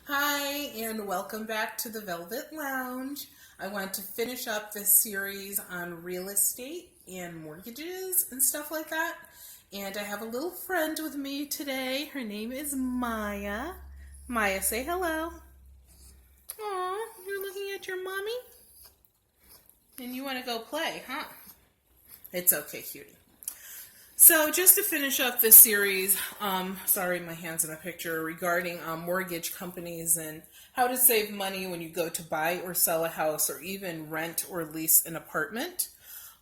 Hi, and welcome back to the Velvet Lounge. I want to finish up this series on real estate and mortgages and stuff like that. And I have a little friend with me today. Her name is Maya. Maya, say hello. Aw, you're looking at your mommy? And you want to go play, huh? It's okay, cutie. So just to finish up this series, sorry, my hand's in a picture, regarding mortgage companies and how to save money when you go to buy or sell a house or even rent or lease an apartment.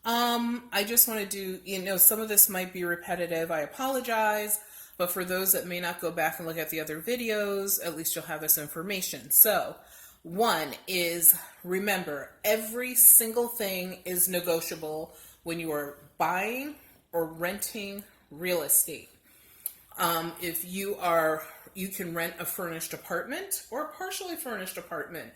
I just want to do, some of this might be repetitive. I apologize, but for those that may not go back and look at the other videos, at least you'll have this information. So, one is remember, every single thing is negotiable when you are buying or renting real estate. If you can rent a furnished apartment or a partially furnished apartment.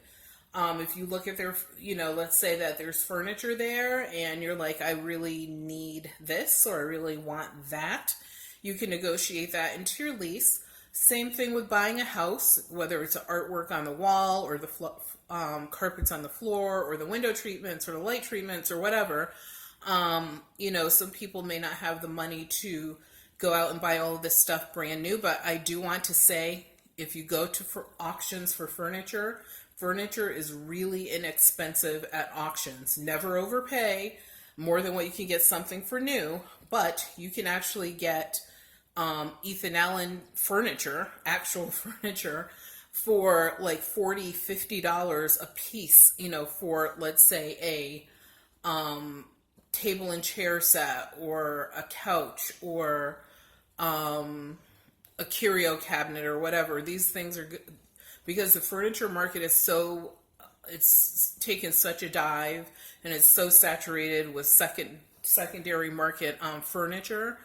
If you look at their, let's say that there's furniture there and you're like, I really need this or I really want that, you can negotiate that into your lease. Same thing with buying a house, whether it's artwork on the wall or the carpets on the floor or the window treatments or the light treatments or whatever. Some people may not have the money to go out and buy all of this stuff brand new, but I do want to say if you go to auctions for furniture, furniture is really inexpensive at auctions. Never overpay more than what you can get something for new, but you can actually get Ethan Allen furniture, actual furniture, for like $40, $50 a piece, for let's say a table and chair set or a couch or a curio cabinet or whatever. These things are good because the furniture market is it's taken such a dive and it's so saturated with secondary market furniture.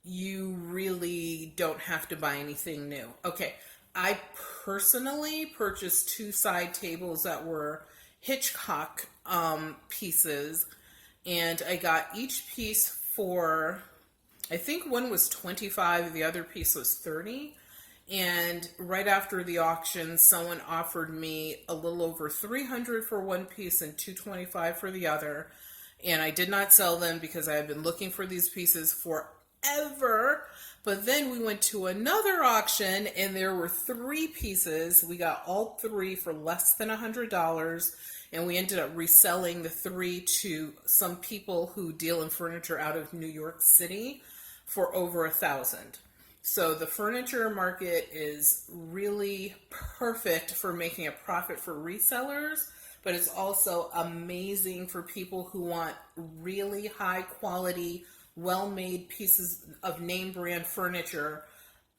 You really don't have to buy anything new. Okay, I personally purchased two side tables that were Hitchcock pieces, and I got each piece for, I think one was $25, the other piece was $30. And right after the auction, someone offered me a little over $300 for one piece and $225 for the other. And I did not sell them because I had been looking for these pieces forever. But then we went to another auction and there were three pieces. We got all three for less than $100. And we ended up reselling the three to some people who deal in furniture out of New York City for over $1,000. So the furniture market is really perfect for making a profit for resellers, but it's also amazing for people who want really high quality, well-made pieces of name brand furniture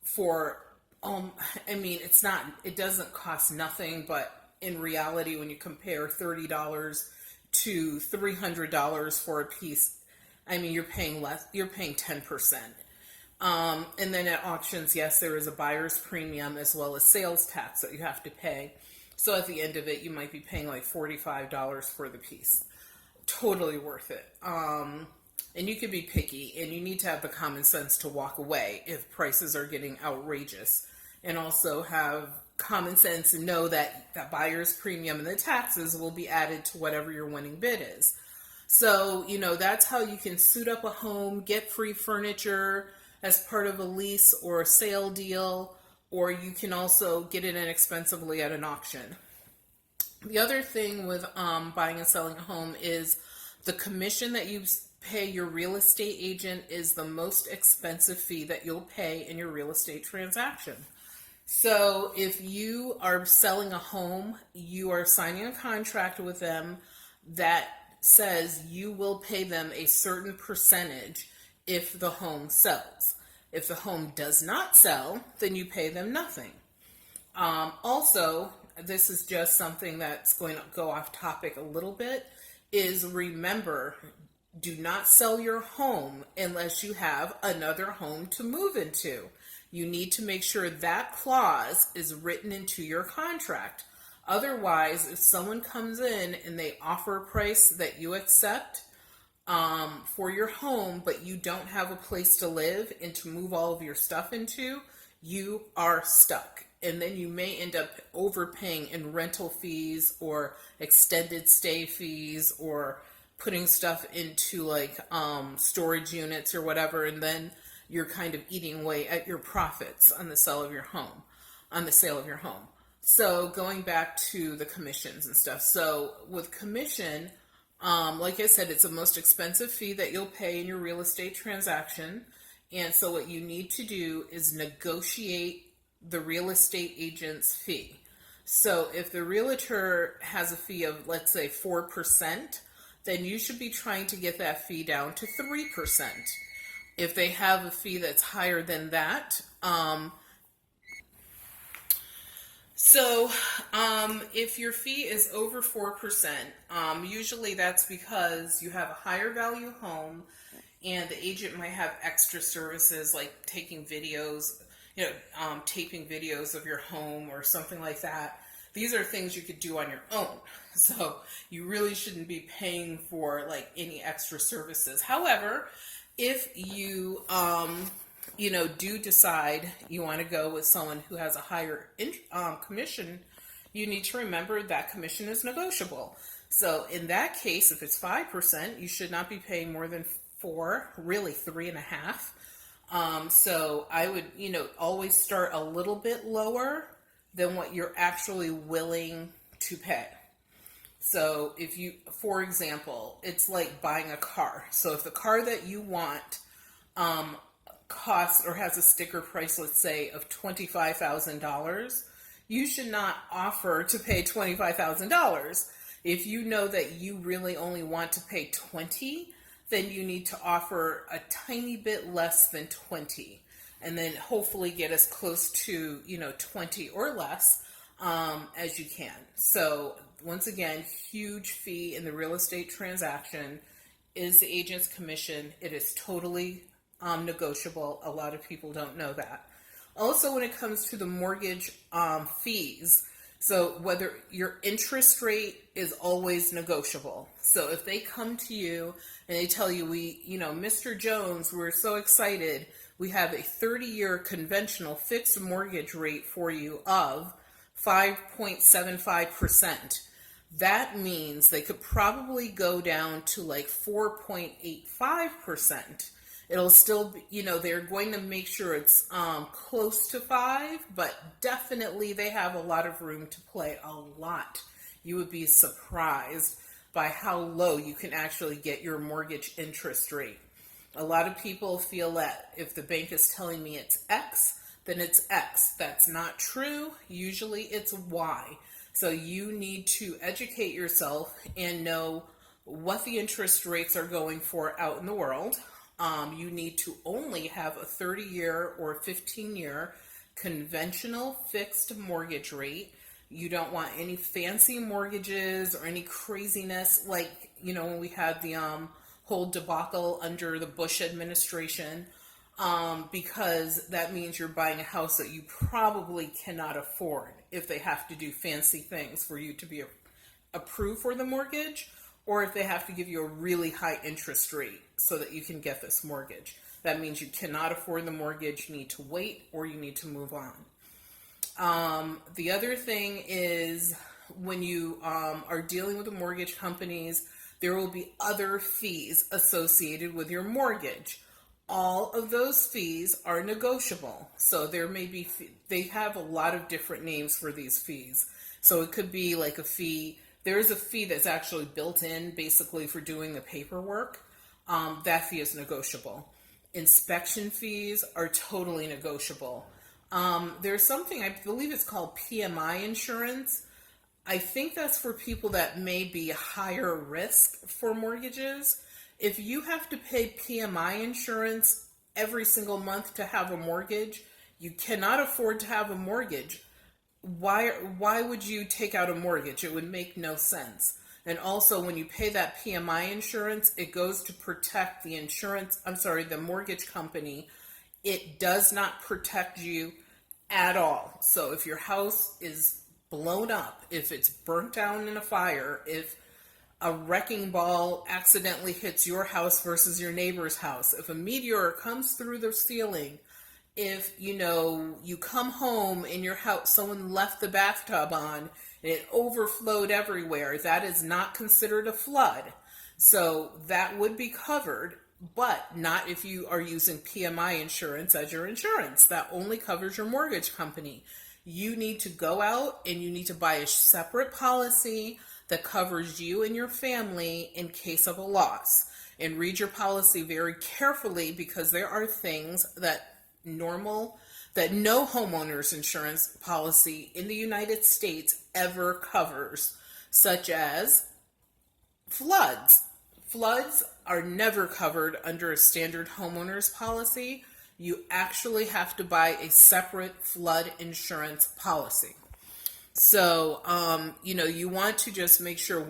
for, it doesn't cost nothing, but in reality, when you compare $30 to $300 for a piece, you're paying less, you're paying 10%. And then at auctions, yes, there is a buyer's premium as well as sales tax that you have to pay. So at the end of it, you might be paying like $45 for the piece. Totally worth it. And you can be picky and you need to have the common sense to walk away if prices are getting outrageous, and also have common sense and know that that buyer's premium and the taxes will be added to whatever your winning bid is. So, that's how you can suit up a home, get free furniture as part of a lease or a sale deal, or you can also get it inexpensively at an auction. The other thing with buying and selling a home is the commission that you pay your real estate agent is the most expensive fee that you'll pay in your real estate transaction. So if you are selling a home, you are signing a contract with them that says you will pay them a certain percentage if the home sells. If the home does not sell, then you pay them nothing. Also, this is just something that's going to go off topic a little bit, is remember, do not sell your home unless you have another home to move into. You need to make sure that clause is written into your contract. Otherwise, if someone comes in and they offer a price that you accept for your home, but you don't have a place to live and to move all of your stuff into, you are stuck. and then you may end up overpaying in rental fees or extended stay fees or putting stuff into like storage units or whatever, and then you're kind of eating away at your profits on the sale of your home, So going back to the commissions and stuff. So with commission, like I said, it's the most expensive fee that you'll pay in your real estate transaction. And so what you need to do is negotiate the real estate agent's fee. So if the realtor has a fee of, let's say, 4%, then you should be trying to get that fee down to 3%. If they have a fee that's higher than that, if your fee is over 4%, usually that's because you have a higher value home and the agent might have extra services like taking videos, taping videos of your home or something like that. These are things you could do on your own. So you really shouldn't be paying for like any extra services. However, if you, do decide you want to go with someone who has a higher commission, you need to remember that commission is negotiable. So in that case, if it's 5%, you should not be paying more than 4, really 3.5. So I would, always start a little bit lower than what you're actually willing to pay. So if you, for example, it's like buying a car. So if the car that you want costs or has a sticker price, let's say, of $25,000, you should not offer to pay $25,000. If you know that you really only want to pay 20, then you need to offer a tiny bit less than 20, and then hopefully get as close to 20 or less as you can. So once again, huge fee in the real estate transaction is the agent's commission. It is totally negotiable. A lot of people don't know that. Also, when it comes to the mortgage fees, so whether your interest rate is always negotiable. So if they come to you and they tell you, Mr. Jones, we're so excited, we have a 30-year conventional fixed mortgage rate for you of 5.75%. That means they could probably go down to like 4.85%. It'll still be, they're going to make sure it's close to 5, but definitely they have a lot of room to play, a lot. You would be surprised by how low you can actually get your mortgage interest rate. A lot of people feel that if the bank is telling me it's X, then it's X. That's not true. Usually it's Y. So you need to educate yourself and know what the interest rates are going for out in the world. You need to only have a 30-year or 15-year conventional fixed mortgage rate. You don't want any fancy mortgages or any craziness like, when we had the whole debacle under the Bush administration, because that means you're buying a house that you probably cannot afford if they have to do fancy things for you to be approved for the mortgage, or if they have to give you a really high interest rate so that you can get this mortgage. That means you cannot afford the mortgage, you need to wait, or you need to move on. The other thing is when you are dealing with the mortgage companies, there will be other fees associated with your mortgage. All of those fees are negotiable. So there may be, they have a lot of different names for these fees. So it could be like a fee. There is a fee that's actually built in basically for doing the paperwork. That fee is negotiable. Inspection fees are totally negotiable. There's something, I believe it's called PMI insurance. I think that's for people that may be higher risk for mortgages. If you have to pay PMI insurance every single month to have a mortgage, you cannot afford to have a mortgage. Why would you take out a mortgage? It would make no sense. And also when you pay that PMI insurance, it goes to protect the the mortgage company. It does not protect you at all. So if your house is blown up, if it's burnt down in a fire, if a wrecking ball accidentally hits your house versus your neighbor's house, if a meteor comes through the ceiling if you come home in your house, someone left the bathtub on and it overflowed everywhere, that is not considered a flood. So that would be covered, but not if you are using PMI insurance as your insurance. That only covers your mortgage company. You need to go out and you need to buy a separate policy that covers you and your family in case of a loss. And read your policy very carefully, because there are things that no homeowners insurance policy in the United States ever covers, such as floods. Floods are never covered under a standard homeowners policy. You actually have to buy a separate flood insurance policy. So, you want to just make sure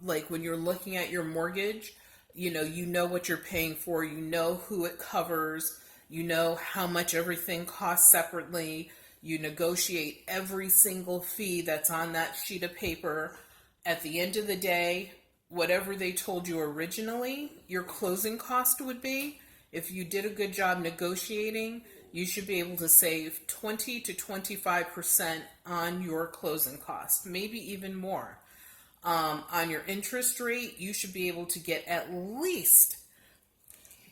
like when you're looking at your mortgage, you know what you're paying for, you know who it covers, you know how much everything costs separately. You negotiate every single fee that's on that sheet of paper. At the end of the day, whatever they told you originally your closing cost would be, if you did a good job negotiating, you should be able to save 20 to 25% on your closing cost, maybe even more. On your interest rate, you should be able to get at least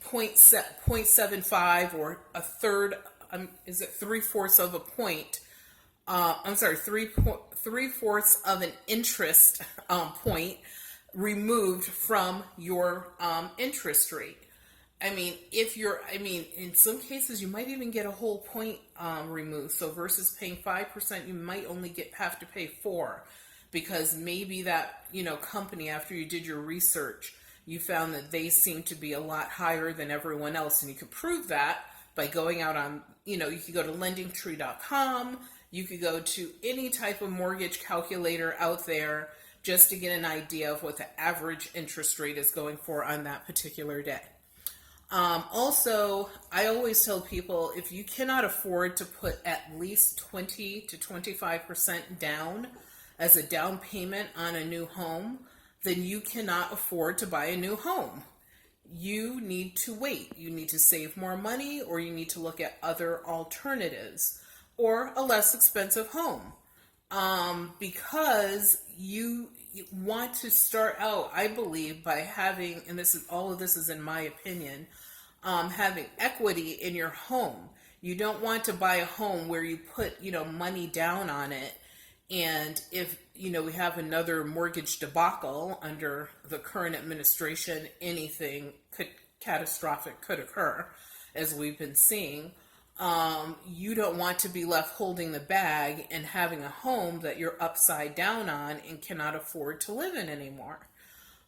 0.75 or a third, is it 3/4 of a point? I'm sorry, 3/4 of an interest point removed from your interest rate. In some cases, you might even get a whole point removed. So versus paying 5%, you might only have to pay 4%, because maybe that, company, after you did your research, you found that they seem to be a lot higher than everyone else. And you could prove that by going out on, you could go to lendingtree.com, you could go to any type of mortgage calculator out there just to get an idea of what the average interest rate is going for on that particular day. Also, I always tell people, if you cannot afford to put at least 20 to 25% down as a down payment on a new home, then you cannot afford to buy a new home. You need to wait. You need to save more money, or you need to look at other alternatives or a less expensive home. Because you want to start out, I believe, by having, and all of this is in my opinion, having equity in your home. You don't want to buy a home where you put, money down on it, and if, we have another mortgage debacle under the current administration, anything catastrophic could occur, as we've been seeing. You don't want to be left holding the bag and having a home that you're upside down on and cannot afford to live in anymore.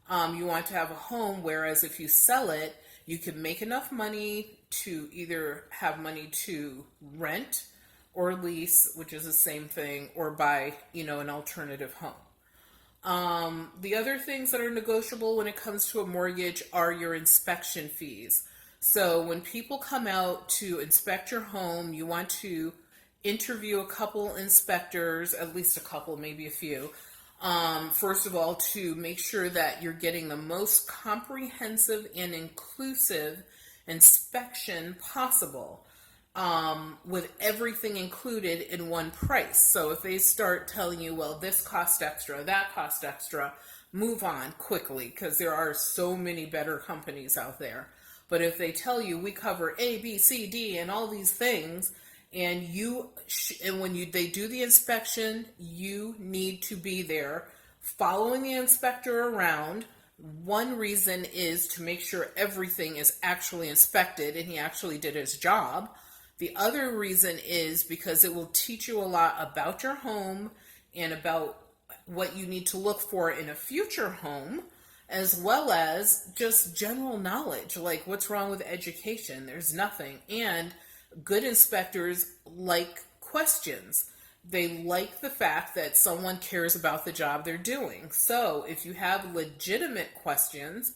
You want to have a home, whereas if you sell it, you can make enough money to either have money to rent or lease, which is the same thing, or buy, an alternative home. The other things that are negotiable when it comes to a mortgage are your inspection fees. So when people come out to inspect your home, you want to interview a couple inspectors, at least a couple, maybe a few. First of all, to make sure that you're getting the most comprehensive and inclusive inspection possible, with everything included in one price. So if they start telling you, well, this cost extra, that cost extra, move on quickly, because there are so many better companies out there. But if they tell you we cover A, B, C, D, and all these things, and they do the inspection, you need to be there following the inspector around. One reason is to make sure everything is actually inspected and he actually did his job. The other reason is because it will teach you a lot about your home and about what you need to look for in a future home, as well as just general knowledge, like what's wrong with education. There's nothing. And good inspectors like questions. They like the fact that someone cares about the job they're doing. So if you have legitimate questions,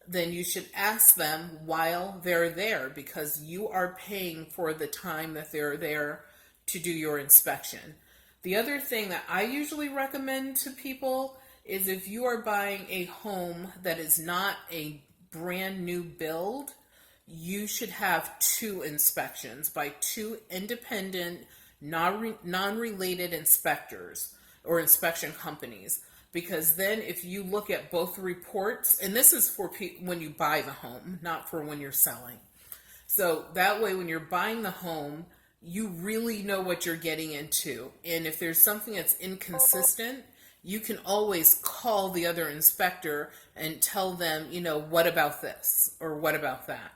then you should ask them while they're there, because you are paying for the time that they're there to do your inspection. The other thing that I usually recommend to people is, if you are buying a home that is not a brand new build, you should have two inspections by two independent, non-related inspectors or inspection companies. Because then if you look at both reports, and this is for when you buy the home, not for when you're selling. So that way, when you're buying the home, you really know what you're getting into. And if there's something that's inconsistent, you can always call the other inspector and tell them, what about this or what about that.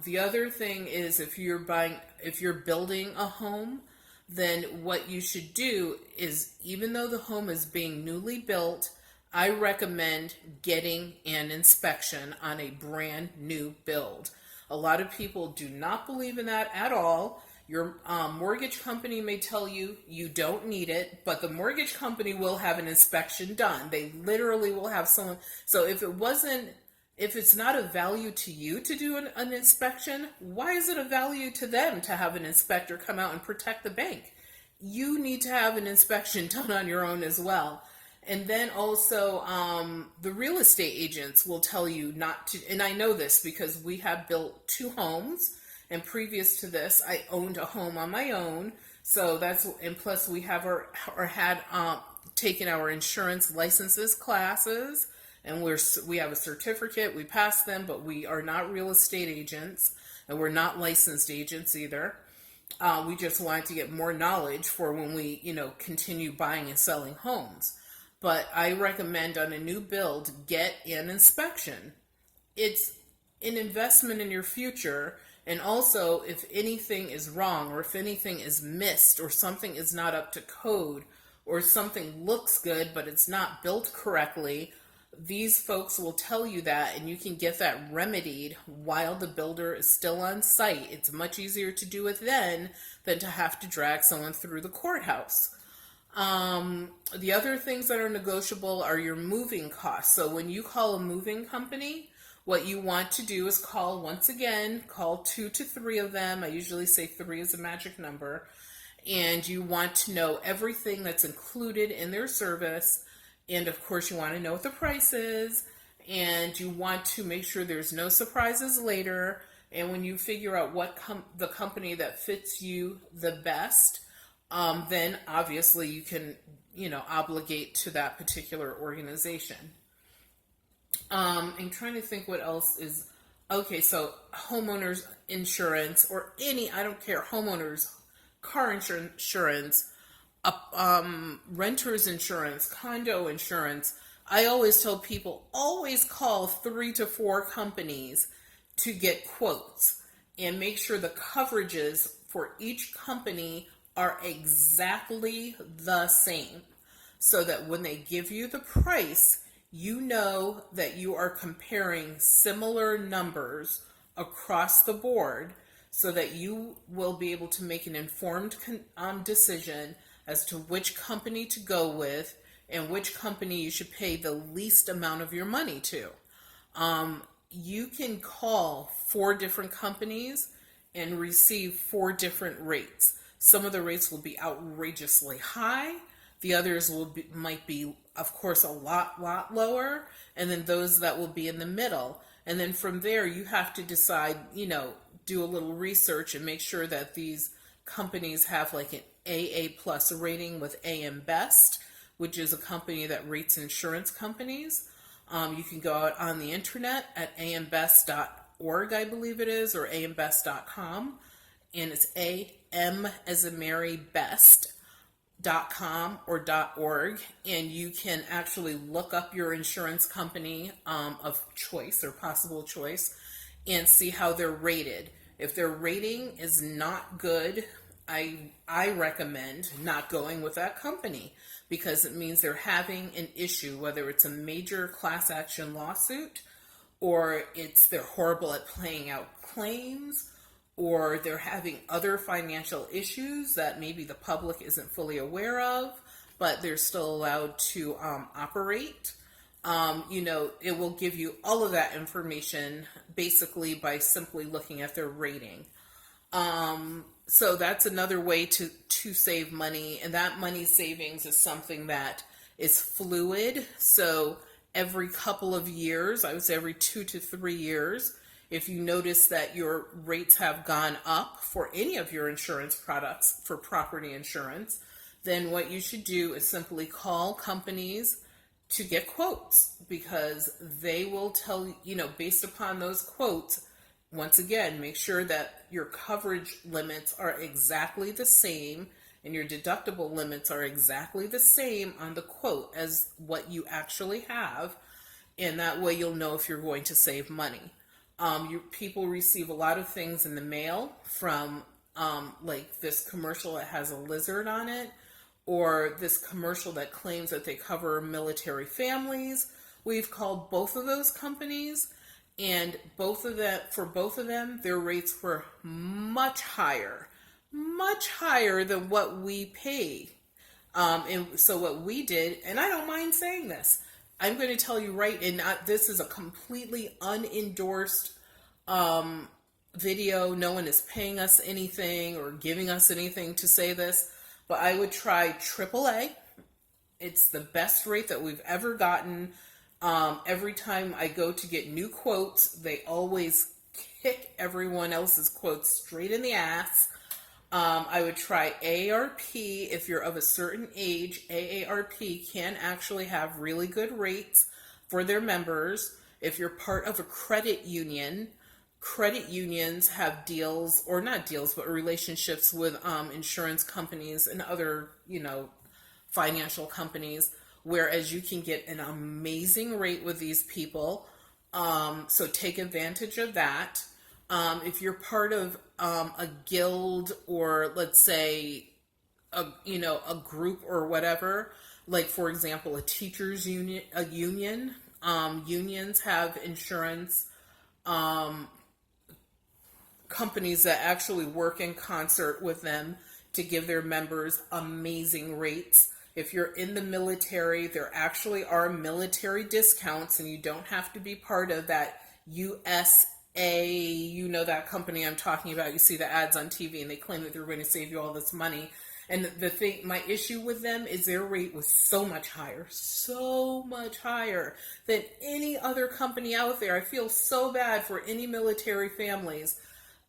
The other thing is if you're building a home, then what you should do is, even though the home is being newly built, I recommend getting an inspection on a brand new build. A lot of people do not believe in that at all. Your mortgage company may tell you you don't need it, but the mortgage company will have an inspection done. They literally will have someone. So if it's not of value to you to do an inspection, why is it a value to them to have an inspector come out and protect the bank? You need to have an inspection done on your own as well. And then also, the real estate agents will tell you not to, and I know this because we have built 2 homes, and previous to this, I owned a home on my own. So and plus we have had taken our insurance licenses classes, and we have a certificate. We passed them, but we are not real estate agents, and we're not licensed agents either. We just wanted to get more knowledge for when we, continue buying and selling homes. But I recommend on a new build, get an inspection. It's an investment in your future. And also, if anything is wrong, or if anything is missed, or something is not up to code, or something looks good but it's not built correctly, these folks will tell you that, and you can get that remedied while the builder is still on site. It's much easier to do it then than to have to drag someone through the courthouse. The other things that are negotiable are your moving costs. So when you call a moving company, what you want to do is call 2 to 3 of them. I usually say 3 is a magic number. And you want to know everything that's included in their service. And of course, you want to know what the price is. And you want to make sure there's no surprises later. And when you figure out what the company that fits you the best, then obviously you can, obligate to that particular organization. I'm trying to think what else is, okay, so homeowners insurance or I don't care, homeowners, car insurance, renter's insurance, condo insurance. I always tell people, always call 3 to 4 companies to get quotes and make sure the coverages for each company are exactly the same, so that when they give you the price, you know that you are comparing similar numbers across the board, so that you will be able to make an informed decision as to which company to go with and which company you should pay the least amount of your money to. You can call 4 different companies and receive 4 different rates. Some of the rates will be outrageously high. The others might be, of course, a lot lower. And then those that will be in the middle. And then from there, you have to decide, do a little research and make sure that these companies have like an AA plus rating with AM Best, which is a company that rates insurance companies. You can go out on the internet at ambest.org, I believe it is, or ambest.com. And it's AM as in Mary Best.com or .org, and you can actually look up your insurance company of choice or possible choice and see how they're rated. If their rating is not good, I recommend not going with that company, because it means they're having an issue, whether it's a major class action lawsuit, or they're horrible at paying out claims, or they're having other financial issues that maybe the public isn't fully aware of, but they're still allowed to operate. It will give you all of that information basically by simply looking at their rating. So that's another way to save money, and that money savings is something that is fluid. So every couple of years, I would say every 2 to 3 years, If you notice that your rates have gone up for any of your insurance products for property insurance, then what you should do is simply call companies to get quotes, because they will tell you, based upon those quotes, once again, make sure that your coverage limits are exactly the same and your deductible limits are exactly the same on the quote as what you actually have. And that way you'll know if you're going to save money. People receive a lot of things in the mail from like this commercial that has a lizard on it, or this commercial that claims that they cover military families. We've called both of those companies, and both of them, their rates were much higher than what we pay. And so what we did, and I don't mind saying this, I'm going to tell you right, and this is a completely unendorsed video. No one is paying us anything or giving us anything to say this, but I would try AAA. It's the best rate that we've ever gotten. Every time I go to get new quotes, they always kick everyone else's quotes straight in the ass. I would try AARP. If you're of a certain age, AARP can actually have really good rates for their members. If you're part of a credit unions have deals, or not deals, but relationships with insurance companies and other, financial companies, whereas you can get an amazing rate with these people. So take advantage of that. If you're part of a guild, or let's say a group or whatever, like for example a teachers union, unions have insurance companies that actually work in concert with them to give their members amazing rates. If you're in the military, there actually are military discounts, and you don't have to be part of that USA, that company I'm talking about. You see the ads on TV and they claim that they're going to save you all this money. And the thing, my issue with them is their rate was so much higher than any other company out there. I feel so bad for any military families,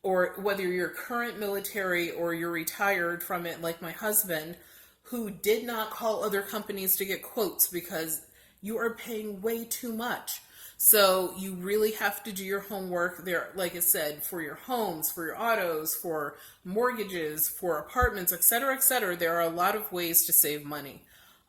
or whether you're current military or you're retired from it, like my husband, who did not call other companies to get quotes because you are paying way too much. So you really have to do your homework there, like I said, for your homes, for your autos, for mortgages, for apartments, etc., etc. There are a lot of ways to save money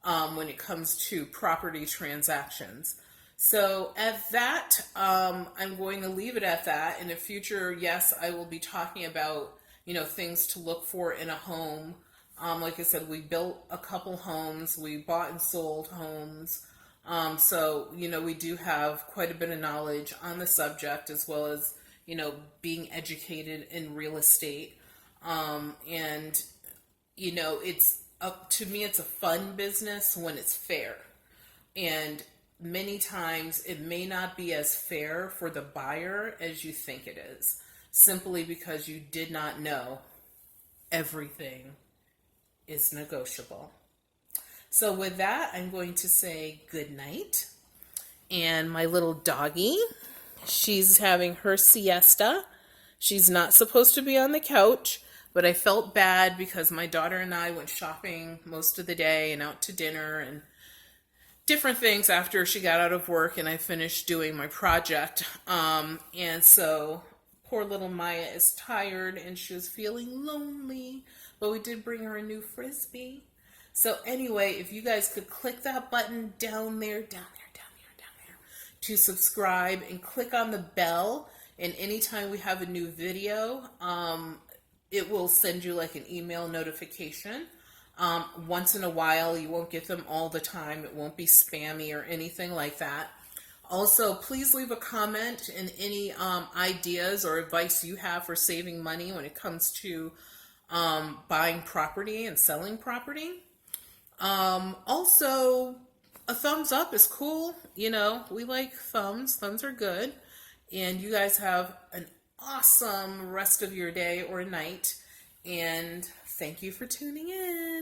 when it comes to property transactions. So at that, I'm going to leave it at that. In the future, yes, I will be talking about, things to look for in a home. Like I said, we built a couple homes, we bought and sold homes. So, we do have quite a bit of knowledge on the subject, as well as, being educated in real estate. And, it's up to me, it's a fun business when it's fair. And many times it may not be as fair for the buyer as you think it is, simply because you did not know everything is negotiable. So with that, I'm going to say good night. And my little doggie, she's having her siesta. She's not supposed to be on the couch, but I felt bad because my daughter and I went shopping most of the day and out to dinner and different things after she got out of work and I finished doing my project. And so poor little Maya is tired and she was feeling lonely, but we did bring her a new Frisbee. So anyway, if you guys could click that button down there, to subscribe, and click on the bell, and anytime we have a new video, it will send you like an email notification. Once in a while, you won't get them all the time. It won't be spammy or anything like that. Also, please leave a comment and any ideas or advice you have for saving money when it comes to buying property and selling property. Also, a thumbs up is cool. We like thumbs. Thumbs are good. And you guys have an awesome rest of your day or night. And thank you for tuning in.